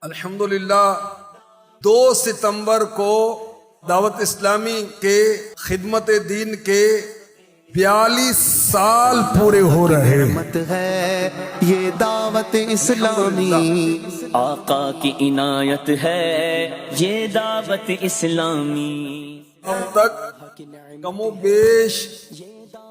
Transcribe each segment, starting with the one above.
الحمدللہ 2 ستمبر کو دعوت اسلامی کے خدمت دین کے 42 سال پورے ہو رہے ہیں۔ رحمت ہے یہ دعوت اسلامی، آقا کی عنایت ہے یہ دعوت اسلامی۔ اب تک کم و بیش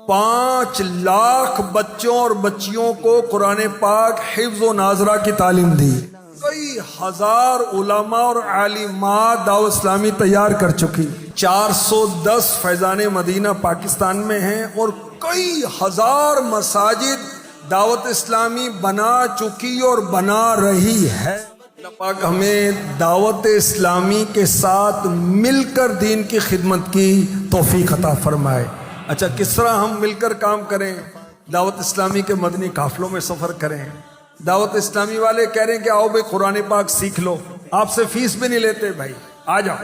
5 لاکھ بچوں اور بچیوں کو قرآن پاک حفظ و ناظرہ کی تعلیم دی۔ کئی ہزار علماء اور عالمات دعوت اسلامی تیار کر چکی۔ 410 فیضان مدینہ پاکستان میں ہیں اور کئی ہزار مساجد دعوت اسلامی بنا چکی اور بنا رہی ہے۔ اللہ پاک ہمیں دعوت اسلامی کے ساتھ مل کر دین کی خدمت کی توفیق عطا فرمائے۔ اچھا، کس طرح ہم مل کر کام کریں؟ دعوت اسلامی کے مدنی قافلوں میں سفر کریں۔ دعوت اسلامی والے کہہ رہے ہیں کہ آؤ بھائی قرآن پاک سیکھ لو، آپ سے فیس بھی نہیں لیتے، بھائی آ جاؤ،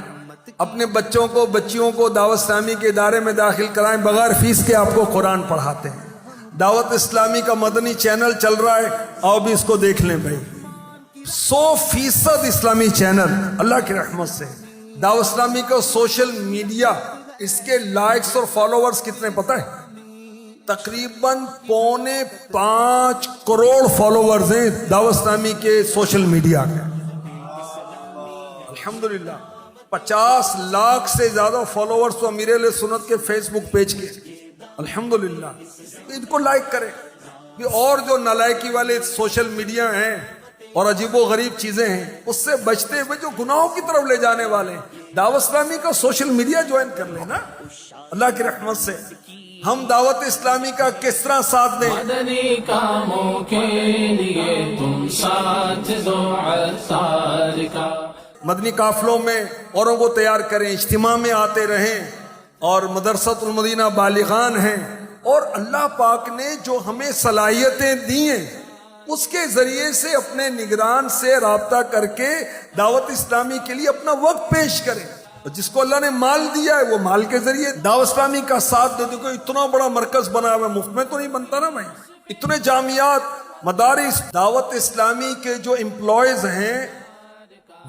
اپنے بچوں کو بچیوں کو دعوت اسلامی کے ادارے میں داخل کرائیں، بغیر فیس کے آپ کو قرآن پڑھاتے ہیں۔ دعوت اسلامی کا مدنی چینل چل رہا ہے، آؤ بھی اس کو دیکھ لیں بھائی۔ 100% اسلامی چینل اللہ کی رحمت سے۔ دعوت اسلامی کا سوشل میڈیا، اس کے لائکس اور فالوورز کتنے پتہ ہے؟ تقریباً 4.25 کروڑ فالوورز ہیں دعوت اسلامی کے سوشل میڈیا کے۔ الحمدللہ 50 لاکھ سے زیادہ فالوورز تو امیر اہل سنت کے فیس بک پیج کے۔ الحمدللہ ان کو لائک کریں۔ اور جو نالائکی والے سوشل میڈیا ہیں اور عجیب و غریب چیزیں ہیں، اس سے بچتے ہوئے جو گناہوں کی طرف لے جانے والے ہیں، دعوت اسلامی کا سوشل میڈیا جوائن کر لیں نا۔ اللہ کی رحمت سے ہم دعوت اسلامی کا کس طرح ساتھ دیں؟ مدنی کاموں کے لیے تم ساتھ دو عطار کا۔ مدنی قافلوں میں اوروں کو تیار کریں، اجتماع میں آتے رہیں، اور مدرسۃ المدینہ بالغان ہیں، اور اللہ پاک نے جو ہمیں صلاحیتیں دی ہیں اس کے ذریعے سے اپنے نگران سے رابطہ کر کے دعوت اسلامی کے لیے اپنا وقت پیش کریں۔ جس کو اللہ نے مال دیا ہے وہ مال کے ذریعے دعوت اسلامی کا ساتھ دے۔ دیکھو اتنا بڑا مرکز بنا ہوا ہے، مفت میں تو نہیں بنتا نا بھائی۔ اتنے جامعات، مدارس، دعوت اسلامی کے جو امپلائیز ہیں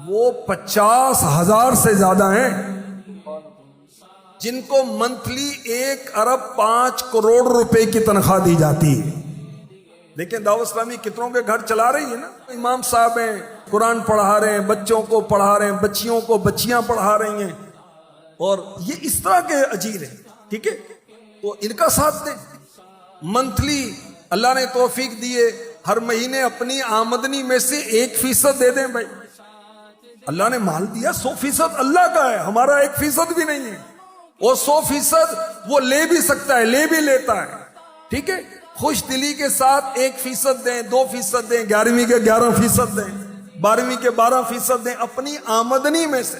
وہ 50,000 سے زیادہ ہیں، جن کو منتھلی 1 ارب 5 کروڑ روپے کی تنخواہ دی جاتی ہے۔ لیکن دعوت اسلامی کتنوں کے گھر چلا رہی ہے نا۔ امام صاحب ہیں، قرآن پڑھا رہے ہیں، بچوں کو پڑھا رہے ہیں، بچیوں کو بچیاں پڑھا رہی ہیں، اور یہ اس طرح کے اجیر ہیں، ٹھیک ہے؟ تو ان کا ساتھ دیں۔ منتھلی اللہ نے توفیق دیے، ہر مہینے اپنی آمدنی میں سے 1% دے دیں بھائی۔ اللہ نے مال دیا، 100% اللہ کا ہے، ہمارا 1% بھی نہیں ہے، اور 100% وہ لے بھی سکتا ہے، لے بھی لیتا ہے، ٹھیک ہے؟ خوش دلی کے ساتھ 1% دیں، 2% دیں، 11ویں کے 11% دیں، 12ویں کے 12% دیں، اپنی آمدنی میں سے۔